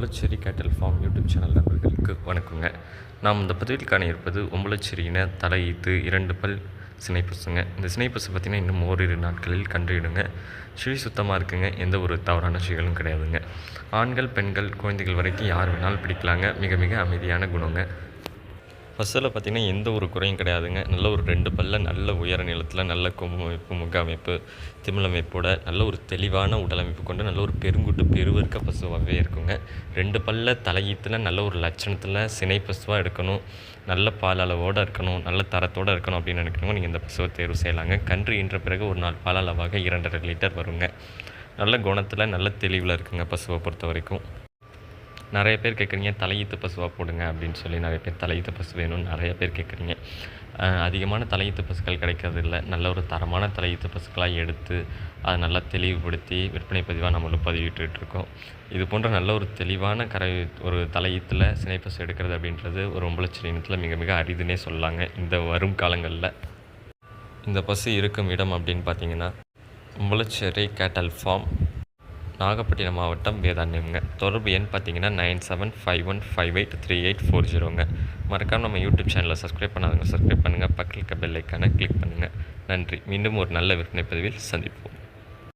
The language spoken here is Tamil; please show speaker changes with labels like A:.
A: ஒம்பலச்சேரி கேட்டல் ஃபார்ம் யூடியூப் சேனல் நண்பர்களுக்கு வணக்கங்க. நாம் இந்த பதிவில் காண இருப்பது ஒம்பலச்சேரியின தலையீத்து 2 பல் சினைப்பசுங்க. இந்த சினைப்பசு பார்த்திங்கன்னா இன்னும் ஓரிரு நாட்களில் கன்றுயிடுங்க. சுழி சுத்தமாக இருக்குங்க. எந்த ஒரு தவறான சுழிகளும் கிடையாதுங்க. ஆண்கள், பெண்கள், குழந்தைகள் வரைக்கும் யார் வேணாலும் பிடிக்கலாங்க. மிக மிக அமைதியான குணங்க. பஸ்ஸில் பார்த்திங்கன்னா எந்த ஒரு குறையும் கிடையாதுங்க. நல்ல ஒரு 2 பல்ல நல்ல உயர நீளத்தில் நல்ல கொம்பு அமைப்பு, முக அமைப்பு, திமில் அமைப்போட நல்ல ஒரு தெளிவான உடலமைப்பு கொண்டு நல்ல ஒரு பெருங்குட்டு பெருவர்க்க பசுவாகவே இருக்குங்க. 2 பல்ல தலையீத்தில் நல்ல ஒரு லட்சணத்தில் சினை பசுவாக எடுக்கணும், நல்ல பால் அளவோடு இருக்கணும், நல்ல தரத்தோடு இருக்கணும் அப்படின்னு நினைக்கிறவங்க நீங்கள் இந்த பசுவை தேர்வு செய்யலாங்க. கன்று ஈன்ற பிறகு ஒரு நாள் பால் அளவாக 2.5 லிட்டர் வருங்க. நல்ல குணத்தில் நல்ல தெளிவில் இருக்குங்க பசுவை பொறுத்த வரைக்கும். நிறைய பேர் கேட்குறீங்க தலையீத்து பசுவாக போடுங்க அப்படின்னு சொல்லி. நிறைய பேர் தலையீத்து பசு வேணும்னு நிறைய பேர் கேட்குறீங்க. அதிகமான தலையீத்து பசுக்கள் கிடைக்கிறது இல்லை. நல்ல ஒரு தரமான தலையீத்து பசுக்களாக எடுத்து அதை நல்லா தெளிவுபடுத்தி விற்பனை பதிவாக நம்மளும் பதிவிட்டுருக்கோம். இது போன்ற நல்ல ஒரு தெளிவான ஒரு தலையீத்தில் சினைப்பசு எடுக்கிறது அப்படின்றது ஒரு ஒம்பலச்சேரி இனத்தில் மிக மிக அரிதுன்னே சொல்லலாங்க. இந்த வரும் காலங்களில் இந்த பசு இருக்கும் இடம் அப்படின்னு பார்த்தீங்கன்னா ஒம்பலச்சேரி கேட்டல் ஃபார்ம், நாகப்பட்டினம் மாவட்டம், வேதாரண்யம்ங்க. தொடர்பு எண் பார்த்தீங்கன்னா 9751583840ங்க. மறக்காமல் நம்ம யூடியூப் சேனலை சப்ஸ்கிரைப் பண்ணாதவங்க சப்ஸ்கிரைப் பண்ணுங்கள். பக்கத்தில் இருக்க பெல் ஐக்கானை கிளிக் பண்ணுங்கள். நன்றி. மீண்டும் ஒரு நல்ல விற்பனை பதிவில் சந்திப்போம்.